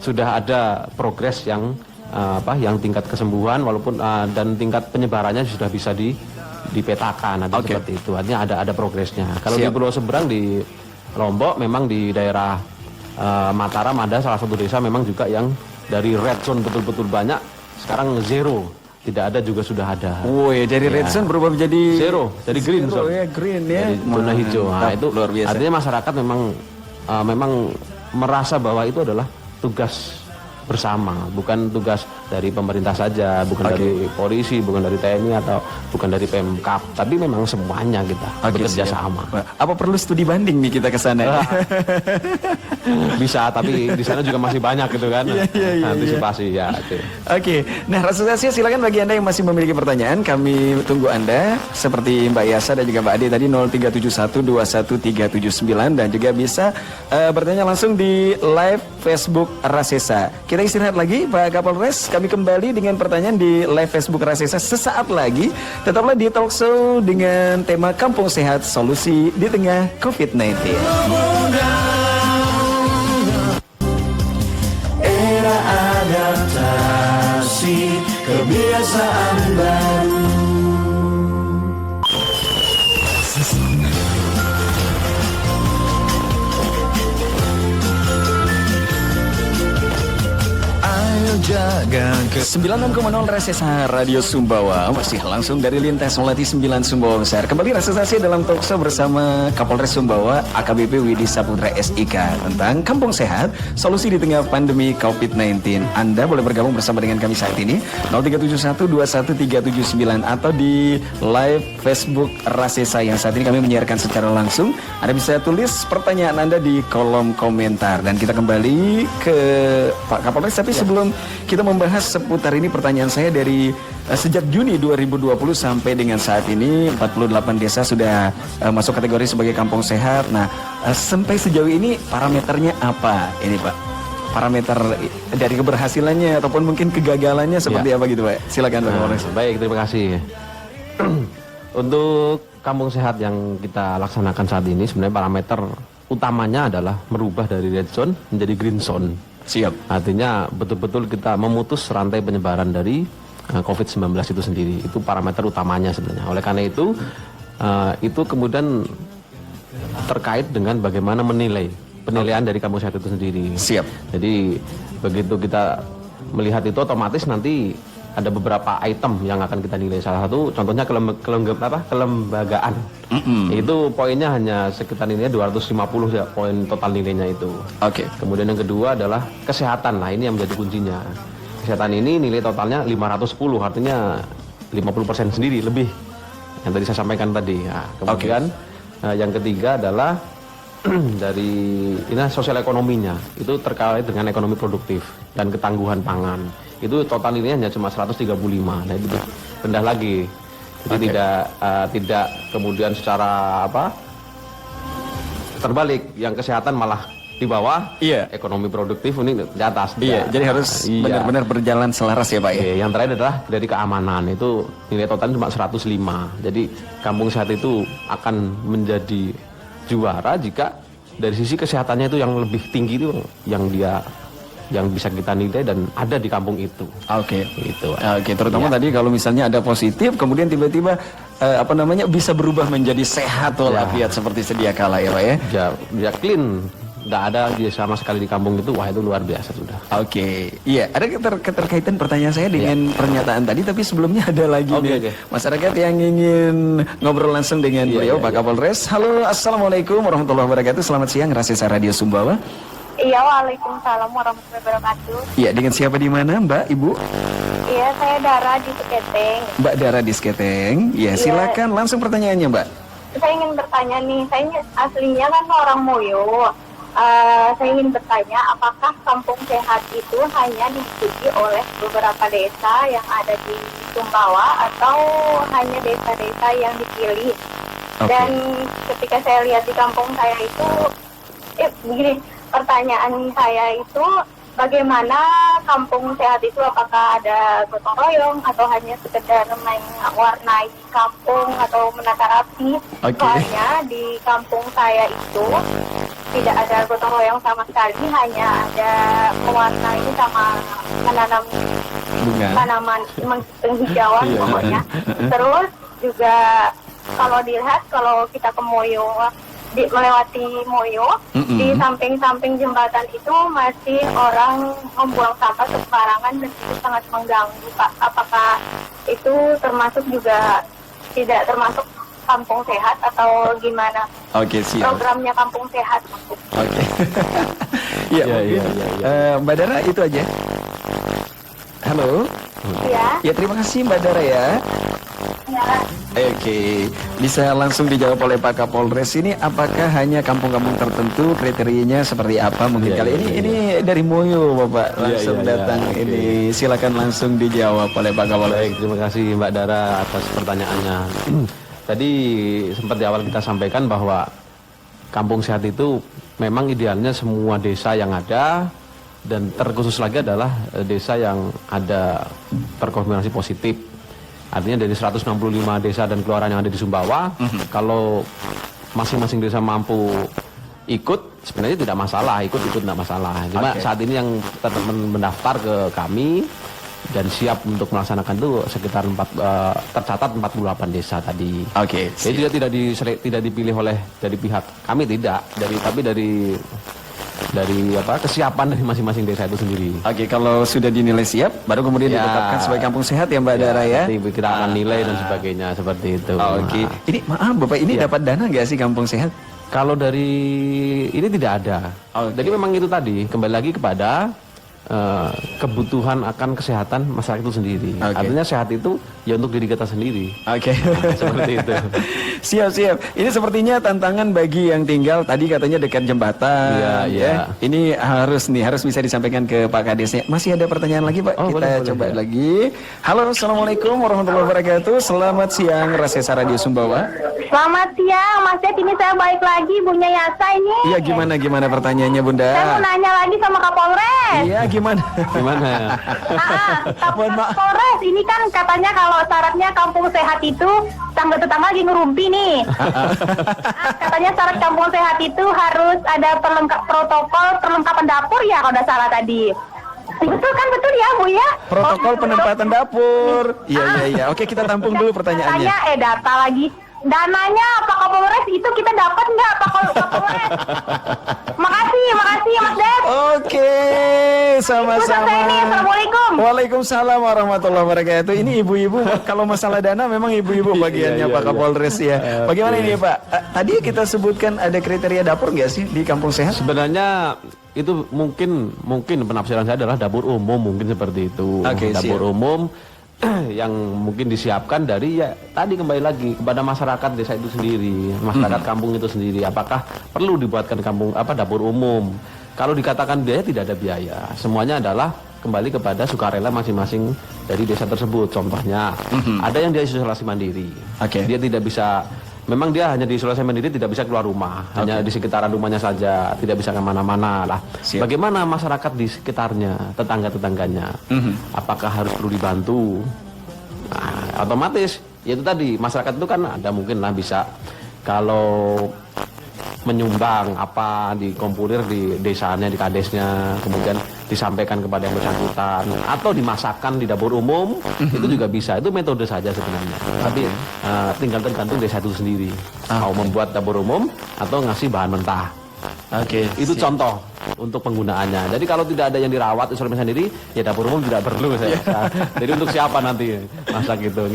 sudah ada progres yang tingkat kesembuhan walaupun dan tingkat penyebarannya sudah bisa dipetakan seperti itu. Artinya ada progresnya. Kalau di Pulau Seberang di Lombok memang di daerah Mataram ada salah satu desa memang juga yang dari red zone betul-betul banyak sekarang zero. Tidak ada juga sudah ada. Woi, dari red zone berubah menjadi zero, jadi green zone. Ya, green ya. Jadi zona hijau. Nah, itu luar biasa. Artinya masyarakat memang merasa bahwa itu adalah tugas bersama, bukan tugas dari pemerintah saja, bukan dari polisi, bukan dari TNI atau bukan dari Pemkab, tapi memang semuanya kita bekerja sama. Apa perlu studi banding nih kita ke sana? Bisa, tapi di sana juga masih banyak gitu kan. Antisipasi ya. Oke. Nah, Rasisa silakan bagi Anda yang masih memiliki pertanyaan, kami tunggu Anda seperti Mbak Yasa dan juga Mbak Ade tadi 0371213379 dan juga bisa bertanya langsung di live Facebook Rasisa. kita istirahat lagi Pak Kapolres. Kami kembali dengan pertanyaan di live Facebook Rasesa sesaat lagi. Tetaplah di talk show dengan tema Kampung Sehat, solusi di tengah COVID-19. Era adaptasi, kebiasaan baru. Jaga ke 96,0 Rasesa Radio Sumbawa, masih langsung dari lintas Melati 9 Sumbawa Besar. Kembali Rasesasi dalam talk show bersama Kapolres Sumbawa AKBP Widi Saputra SIK tentang Kampung Sehat, solusi di tengah pandemi COVID-19. Anda boleh bergabung bersama dengan kami saat ini 0371213799 atau di live Facebook Rasesa yang saat ini kami menyiarkan secara langsung. Anda bisa tulis pertanyaan Anda di kolom komentar dan kita kembali ke Pak Kapolres. Tapi sebelum kita membahas seputar ini, pertanyaan saya dari sejak Juni 2020 sampai dengan saat ini 48 desa sudah masuk kategori sebagai kampung sehat. Nah, sampai sejauh ini parameternya apa ini Pak? Parameter dari keberhasilannya ataupun mungkin kegagalannya seperti apa gitu Pak? Silakan Pak Kapolres. Baik, terima kasih. Untuk kampung sehat yang kita laksanakan saat ini sebenarnya parameter utamanya adalah merubah dari red zone menjadi green zone. Siap. Artinya betul-betul kita memutus rantai penyebaran dari COVID-19 itu sendiri. Itu parameter utamanya sebenarnya. Oleh karena itu kemudian terkait dengan bagaimana penilaian dari kampung sehat itu sendiri. Siap. Jadi begitu kita melihat itu otomatis nanti ada beberapa item yang akan kita nilai. Salah satu contohnya kelembagaan. Itu poinnya hanya sekitar nilainya 250 ya, poin total nilainya itu. Oke. Kemudian yang kedua adalah kesehatan. Nah, ini yang menjadi kuncinya. Kesehatan ini nilai totalnya 510, artinya 50% sendiri lebih. Yang tadi saya sampaikan tadi. Nah, kemudian yang ketiga adalah dari sosial ekonominya. Itu terkait dengan ekonomi produktif dan ketangguhan pangan. Itu total nilainya hanya cuma 135. Nah, itu rendah lagi. Jadi tidak kemudian secara terbalik, yang kesehatan malah di bawah, ekonomi produktif ini di atas. Jadi harus benar-benar berjalan selaras ya Pak ya. Yang terakhir adalah dari keamanan, itu nilai total cuma 105. Jadi kampung sehat itu akan menjadi juara jika dari sisi kesehatannya itu yang lebih tinggi itu yang bisa kita nilai dan ada di kampung itu. Oke. Itu. Oke, terutama tadi kalau misalnya ada positif kemudian tiba-tiba bisa berubah menjadi sehat walafiat seperti sedia kala ya Pak ya. Ya clean. Nggak ada dia sama sekali di kampung itu, wah itu luar biasa sudah. Oke, iya ada keterkaitan pertanyaan saya dengan pernyataan tadi, tapi sebelumnya ada lagi masyarakat yang ingin ngobrol langsung dengan beliau Pak Kapolres. Halo, assalamualaikum warahmatullahi wabarakatuh. Selamat siang, Rasesa Radio Sumbawa. Iya, waalaikumsalam warahmatullahi wabarakatuh. Iya, dengan siapa di mana Mbak, Ibu? Iya, saya Dara di Seketeng. Mbak Dara di Seketeng. Iya, silakan langsung pertanyaannya Mbak. Saya ingin bertanya nih, saya aslinya kan orang Moyo. Saya ingin bertanya, apakah kampung sehat itu hanya diikuti oleh beberapa desa yang ada di Sumbawa atau hanya desa-desa yang dipilih? Dan ketika saya lihat di kampung saya itu, begini, pertanyaan saya itu bagaimana kampung sehat itu, apakah ada gotong royong atau hanya sekedar mewarnai kampung atau menata rapi? Soalnya di kampung saya itu tidak ada gotong royong sama sekali, hanya ada mewarnai sama menanam tanaman penghijauan pokoknya. Terus juga kalau dilihat, kalau kita ke Moyo, melewati Moyo, di samping-samping jembatan itu masih orang membuang sampah sembarangan dan itu sangat mengganggu Pak. Apakah itu termasuk juga tidak termasuk kampung sehat atau gimana? Oke, siap. Programnya kampung sehat. Oke. Iya, Mbak Dara itu aja. Halo. Iya. Ya, terima kasih Mbak Dara ya. Oke, bisa langsung dijawab oleh Pak Kapolres. Ini apakah hanya kampung-kampung tertentu, kriterianya seperti apa? Mungkin kali ini dari Moyo Bapak langsung datang. Ini silakan langsung dijawab oleh Pak Kapolres. Baik, terima kasih Mbak Dara atas pertanyaannya. Tadi sempat di awal kita sampaikan bahwa kampung sehat itu memang idealnya semua desa yang ada Dan terkhusus lagi adalah desa yang ada terkonfirmasi positif. Artinya dari 165 desa dan kelurahan yang ada di Sumbawa, kalau masing-masing desa mampu ikut, sebenarnya tidak masalah, ikut tidak masalah. Cuma saat ini yang mendaftar ke kami dan siap untuk melaksanakan itu sekitar tercatat 48 desa tadi. Oke. Jadi dia tidak dipilih oleh dari pihak kami, tidak, tapi dari kesiapan dari masing-masing desa itu sendiri. Oke, kalau sudah dinilai siap, baru kemudian ditetapkan sebagai kampung sehat ya Mbak Dara ya. Nanti kita akan nilai dan sebagainya seperti itu. Oke. Ini maaf Bapak, ini dapat dana nggak sih kampung sehat? Kalau dari ini tidak ada. Jadi memang itu tadi kembali lagi kepada kebutuhan akan kesehatan masyarakat itu sendiri. Artinya sehat itu ya untuk diri kita sendiri. Oke. Seperti itu. Siap. Ini sepertinya tantangan bagi yang tinggal tadi katanya dekat jembatan. Iya. Ini harus bisa disampaikan ke Pak Kadesnya. Masih ada pertanyaan lagi Pak? Kita boleh, coba ya. lagi. Halo, assalamualaikum warahmatullahi wabarakatuh. Selamat siang, Rasesa Radio Sumbawa. Selamat siang, Mas Ded. Ini saya balik lagi, Bunya Yasa ini. Iya, gimana pertanyaannya Bunda? Saya mau nanya lagi sama Kapolres. Iya, gimana? Gimana? Kapolres, ini kan katanya kalau syaratnya kampung sehat itu tetangga lagi ngerumpi nih. Katanya syarat kampung sehat itu harus ada perlengkapan dapur ya kalau tidak salah tadi. Betul ya Bu ya? Protokol penempatan dapur. Iya. Oke, kita tampung dulu pertanyaannya. Data lagi. Dananya Pak Kapolres itu kita dapat nggak Pak Kapolres? Makasih Mas Ded. Oke, sama-sama. Assalamualaikum. Waalaikumsalam warahmatullahi wabarakatuh. Ini ibu-ibu, kalau masalah dana memang ibu-ibu bagiannya Pak Kapolres ya. Bagaimana ini Pak? Tadi kita sebutkan ada kriteria dapur nggak sih di kampung sehat? Sebenarnya itu mungkin penafsiran saya adalah dapur umum, mungkin seperti itu. Dapur umum yang mungkin disiapkan dari ya tadi kembali lagi kepada masyarakat desa itu sendiri, masyarakat kampung itu sendiri. Apakah perlu dibuatkan dapur umum? Kalau dikatakan biaya, tidak ada biaya. Semuanya adalah kembali kepada sukarela masing-masing dari desa tersebut. Contohnya ada yang dia isolasi mandiri. Dia tidak bisa, memang dia hanya di isolasi mandiri, tidak bisa keluar rumah, hanya di sekitaran rumahnya saja, tidak bisa kemana-mana lah. Bagaimana masyarakat di sekitarnya, tetangga-tetangganya? Apakah harus perlu dibantu? Nah, otomatis, ya itu tadi, masyarakat itu kan ada mungkin lah bisa kalau menyumbang apa dikompulir di desanya, di kadesnya, kemudian disampaikan kepada yang bersangkutan atau dimasakkan di dapur umum, itu juga bisa. Itu metode saja sebenarnya. Tapi tinggal tergantung desa itu sendiri mau membuat dapur umum atau ngasih bahan mentah. Itu contoh untuk penggunaannya. Jadi kalau tidak ada yang dirawat isolasi sendiri, ya dapur umum tidak perlu saya. Jadi untuk siapa nanti masak gitu?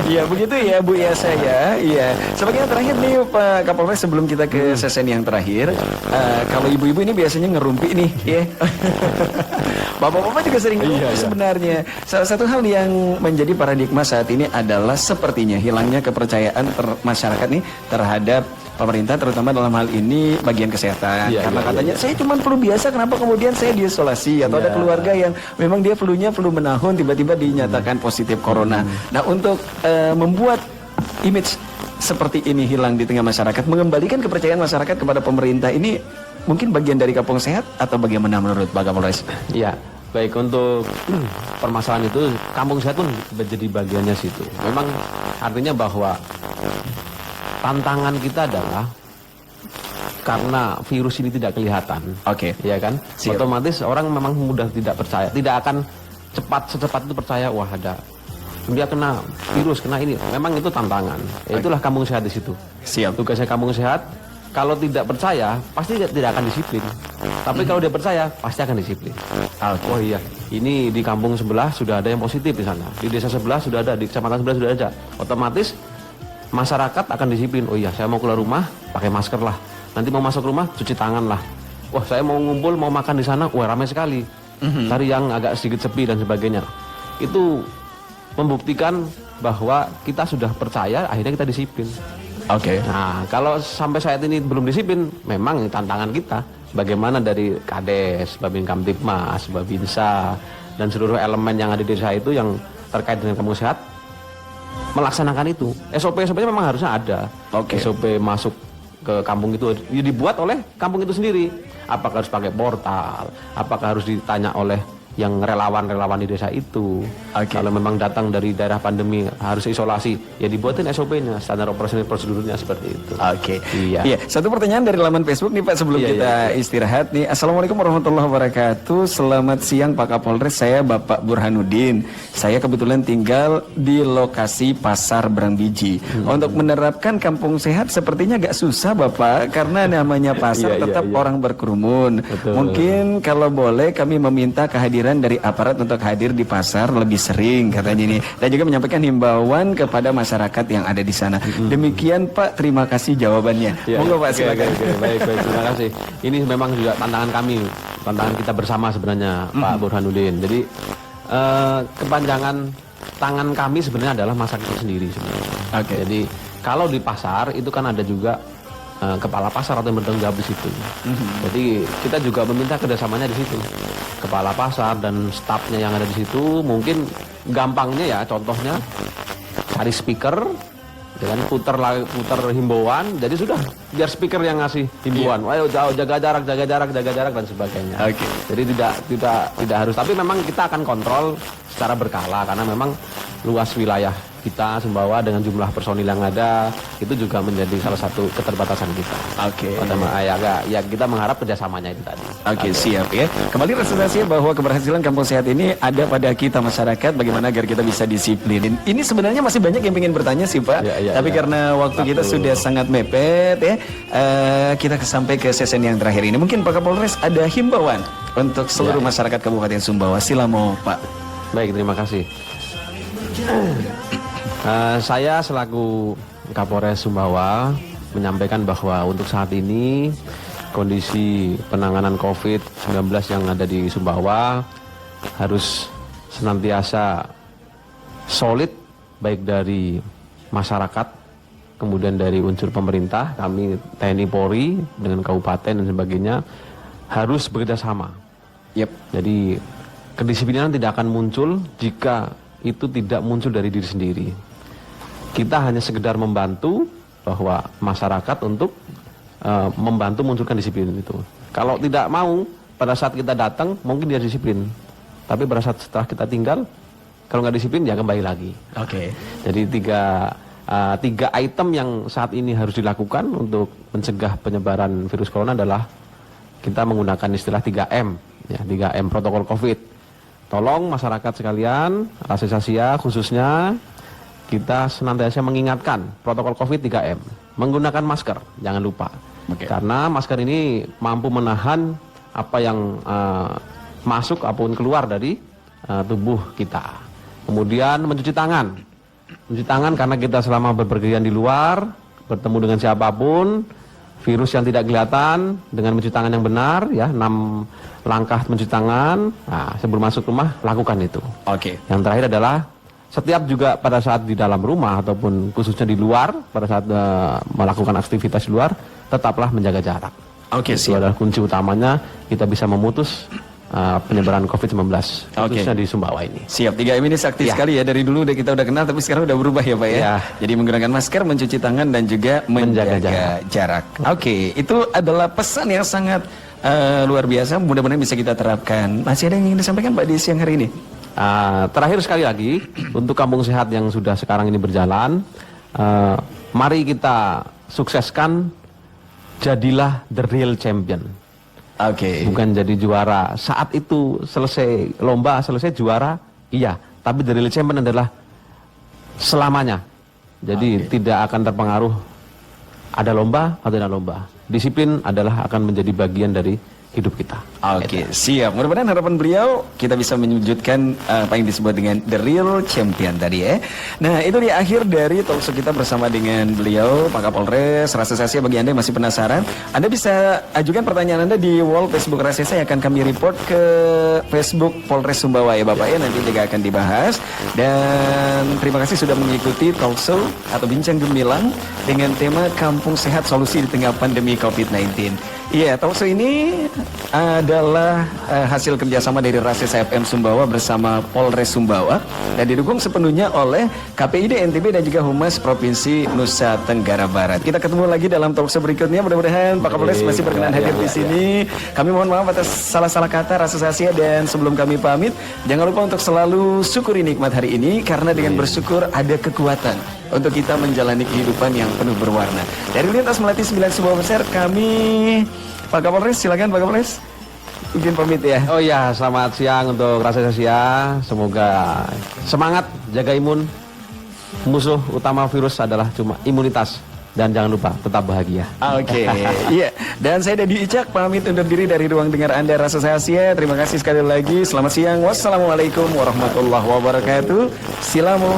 Iya begitu ya Bu ya saya. Iya. Sebagai yang terakhir nih Pak Kapolres, sebelum kita ke sesi yang terakhir, kalau ibu-ibu ini biasanya ngerumpi nih, ya. Bapak-bapak juga sering ngerumpi sebenarnya. Salah satu hal yang menjadi paradigma saat ini adalah sepertinya hilangnya kepercayaan masyarakat nih terhadap pemerintah, terutama dalam hal ini bagian kesehatan. Karena katanya saya cuma flu biasa, kenapa kemudian saya diisolasi? Atau ada keluarga yang memang dia flunya flu menahun, tiba-tiba dinyatakan positif corona. Nah, untuk membuat image seperti ini hilang di tengah masyarakat, mengembalikan kepercayaan masyarakat kepada pemerintah, ini mungkin bagian dari kampung sehat atau bagaimana menurut Pak Kapolres? Iya. Baik, untuk permasalahan itu kampung sehat pun menjadi bagiannya situ. Memang artinya bahwa tantangan kita adalah karena virus ini tidak kelihatan, ya kan? Otomatis orang memang mudah tidak percaya, tidak akan secepat itu percaya. Wah, ada dia kena virus, kena ini. Memang itu tantangan. Itulah kampung sehat di situ. Tugasnya kampung sehat. Kalau tidak percaya, pasti tidak akan disiplin. Tapi kalau dia percaya, pasti akan disiplin. Oh iya, ini di kampung sebelah sudah ada yang positif di sana. Di desa sebelah sudah ada, di kecamatan sebelah sudah ada. Otomatis masyarakat akan disiplin. Oh iya, saya mau keluar rumah pakai masker lah. Nanti mau masuk rumah cuci tangan lah. Wah, saya mau ngumpul, mau makan di sana, wah ramai sekali. Cari yang agak sedikit sepi dan sebagainya. Itu membuktikan bahwa kita sudah percaya, akhirnya kita disiplin. Nah, kalau sampai saat ini belum disiplin, memang tantangan kita. Bagaimana dari Kades, Babin Kamtipmas, Babinsa, dan seluruh elemen yang ada di desa itu yang terkait dengan kampung sehat melaksanakan itu. SOP-nya memang harusnya ada. SOP masuk ke kampung itu dibuat oleh kampung itu sendiri. Apakah harus pakai portal? Apakah harus ditanya oleh yang relawan-relawan di desa itu? Kalau memang datang dari daerah pandemi harus isolasi, ya dibuatin SOP-nya, standar operasional prosedurnya seperti itu. Iya. Satu pertanyaan dari laman Facebook nih Pak sebelum kita istirahat nih. Assalamualaikum warahmatullahi wabarakatuh. Selamat siang Pak Kapolres, saya Bapak Burhanuddin. Saya kebetulan tinggal di lokasi Pasar Berangbiji. Untuk menerapkan kampung sehat sepertinya agak susah Bapak, karena namanya pasar tetap orang berkerumun. Betul. Mungkin kalau boleh kami meminta kehadiran dari aparat untuk hadir di pasar lebih sering katanya ini, dan juga menyampaikan himbauan kepada masyarakat yang ada di sana. Demikian Pak, terima kasih jawabannya. Monggo Pak, silakan. Baik, terima kasih. Ini memang juga tantangan kami, tantangan kita bersama sebenarnya Pak Burhanuddin. Jadi kepanjangan tangan kami sebenarnya adalah masyarakat itu sendiri sebenarnya. Jadi kalau di pasar itu kan ada juga kepala pasar atau yang bertanggung jawab di situ. Jadi kita juga meminta kerjasamanya di situ. Kepala pasar dan stafnya yang ada di situ, mungkin gampangnya ya, contohnya cari speaker, dengan putar himbauan, jadi sudah biar speaker yang ngasih himbauan. Ayo jaga jarak dan sebagainya. Jadi tidak harus, tapi memang kita akan kontrol secara berkala karena memang luas wilayah kita Sumbawa dengan jumlah personil yang ada itu juga menjadi salah satu keterbatasan kita. Ya kita mengharap kerjasamanya itu tadi. Siap ya. Kembali realisasi bahwa keberhasilan kampung sehat ini ada pada kita masyarakat, bagaimana agar kita bisa disiplin. Ini sebenarnya masih banyak yang ingin bertanya sih Pak, tapi karena waktu kita sudah sangat mepet ya, kita sampai ke sesi yang terakhir ini. Mungkin Pak Kapolres ada himbauan untuk seluruh masyarakat Kabupaten Sumbawa. Silakan Pak. Baik, terima kasih. Saya selaku Kapolres Sumbawa menyampaikan bahwa untuk saat ini kondisi penanganan COVID-19 yang ada di Sumbawa harus senantiasa solid, baik dari masyarakat, kemudian dari unsur pemerintah, kami TNI Polri dengan kabupaten dan sebagainya harus bekerja sama. Jadi kedisiplinan tidak akan muncul jika itu tidak muncul dari diri sendiri. Kita hanya sekedar membantu bahwa masyarakat untuk membantu munculkan disiplin itu. Kalau tidak mau, pada saat kita datang mungkin dia disiplin, tapi pada saat setelah kita tinggal, kalau nggak disiplin ya kembali lagi. Jadi tiga item yang saat ini harus dilakukan untuk mencegah penyebaran virus corona adalah kita menggunakan istilah 3M, ya 3M protokol COVID. Tolong masyarakat sekalian, Rasesasia khususnya, kita senantiasa mengingatkan protokol COVID 3M. Menggunakan masker, jangan lupa. Karena masker ini mampu menahan apa yang masuk ataupun keluar dari tubuh kita. Kemudian mencuci tangan. Mencuci tangan karena kita selama berpergian di luar, bertemu dengan siapapun, virus yang tidak kelihatan, dengan mencuci tangan yang benar, ya 6 langkah mencuci tangan. Nah, sebelum masuk rumah lakukan itu. Yang terakhir adalah setiap juga pada saat di dalam rumah ataupun khususnya di luar, pada saat melakukan aktivitas di luar, tetaplah menjaga jarak. Itu adalah kunci utamanya kita bisa memutus penyebaran COVID-19 khususnya di Sumbawa ini. Siap, 3M ini sakti sekali ya. Dari dulu kita udah kenal, tapi sekarang udah berubah ya Pak ya. Jadi menggunakan masker, mencuci tangan, dan juga menjaga jarak. Itu adalah pesan yang sangat luar biasa. Mudah-mudahan bisa kita terapkan. Masih ada yang ingin disampaikan Pak di siang hari ini? Terakhir sekali lagi, untuk kampung sehat yang sudah sekarang ini berjalan, mari kita sukseskan, jadilah the real champion. Bukan jadi juara saat itu selesai lomba, selesai juara, iya, tapi the real champion adalah selamanya. Jadi tidak akan terpengaruh ada lomba atau tidak lomba. Disiplin adalah akan menjadi bagian dari hidup kita. Siap. Mudah-mudahan harapan beliau kita bisa mewujudkan apa yang disebut dengan the real champion tadi ya. Nah, itu di akhir dari talkshow kita bersama dengan beliau Pak Kapolres Rasesasia. Bagi Anda yang masih penasaran, Anda bisa ajukan pertanyaan Anda di wall Facebook Rasesasia yang akan kami report ke Facebook Polres Sumbawa ya Bapak ya. Nanti juga akan dibahas. Dan terima kasih sudah mengikuti talkshow atau bincang gemilang dengan tema Kampung Sehat Solusi di Tengah Pandemi COVID-19. Iya, talkshow ini adalah hasil kerjasama dari Rasesa FM Sumbawa bersama Polres Sumbawa dan didukung sepenuhnya oleh KPID NTB dan juga Humas Provinsi Nusa Tenggara Barat. Kita ketemu lagi dalam talkshow berikutnya. Mudah-mudahan Pak Kapolres masih berkenan hadir di sini. Kami mohon maaf atas salah-salah kata Rasesa dan sebelum kami pamit, jangan lupa untuk selalu syukuri nikmat hari ini karena dengan bersyukur ada kekuatan untuk kita menjalani kehidupan yang penuh berwarna. Dari Lintas Melati 9 Sumbawa Besar, kami Pak Kapolres, silakan Pak Kapolres. Mungkin pamit ya. Oh iya, selamat siang untuk Rasesa. Semoga semangat, jaga imun. Musuh utama virus adalah cuma imunitas. Dan jangan lupa tetap bahagia. Oke, iya. Dan saya Dedi Icak pamit undur diri dari ruang dengar Anda Rasesa Asia. Terima kasih sekali lagi. Selamat siang. Wassalamualaikum warahmatullahi wabarakatuh. Silamu.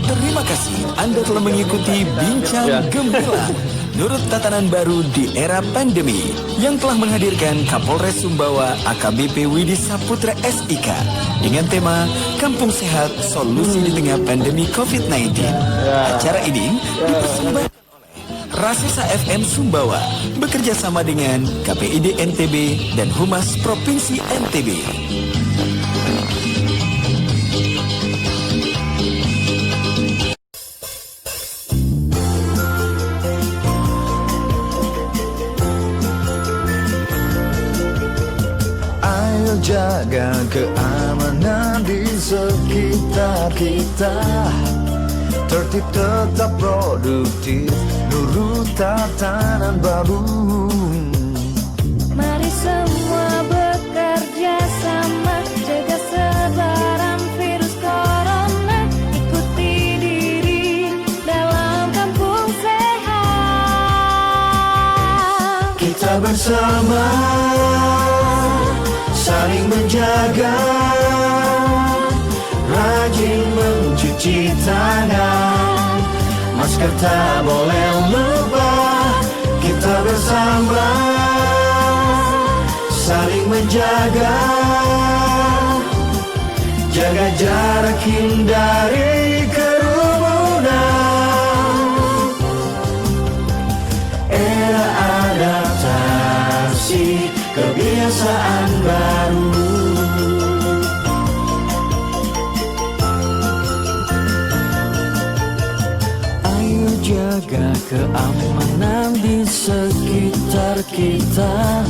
Terima kasih Anda telah mengikuti Bincang Gembira Nurut Tatanan Baru di Era Pandemi yang telah menghadirkan Kapolres Sumbawa AKBP Widi Saputra SIK dengan tema Kampung Sehat Solusi di Tengah Pandemi COVID-19. Acara ini dipersembahkan oleh Rasesa FM Sumbawa bekerja sama dengan KPID NTB dan Humas Provinsi NTB. Jaga keamanan di sekitar kita, tertib tetap produktif, nurut tatanan baru. Mari semua bekerja sama, jaga sebaran virus corona. Ikuti diri dalam kampung sehat. Kita bersama saling menjaga, rajin mencuci tangan, masker tak boleh lupa. Kita bersama saling menjaga, jaga jarak, hindari kerumunan. Era adaptasi, kebiasaan baru. Ayo jaga keamanan di sekitar kita,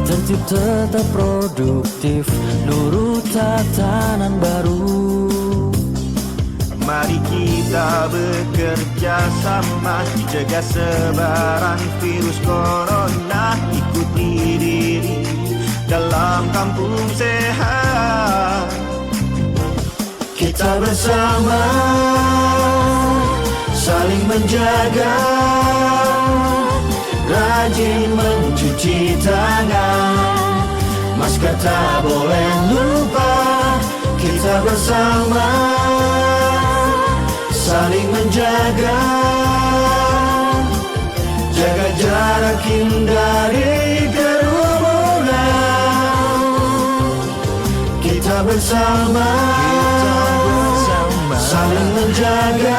tertib tetap produktif, nurut tatanan baru. Mari kita bekerja sama, jaga sebaran virus corona. Ikuti diri dalam kampung sehat. Kita bersama saling menjaga, rajin mencuci tangan, masker tak boleh lupa. Kita bersama saling menjaga, jaga jarak, hindari kerumunan. Kita bersama saling menjaga,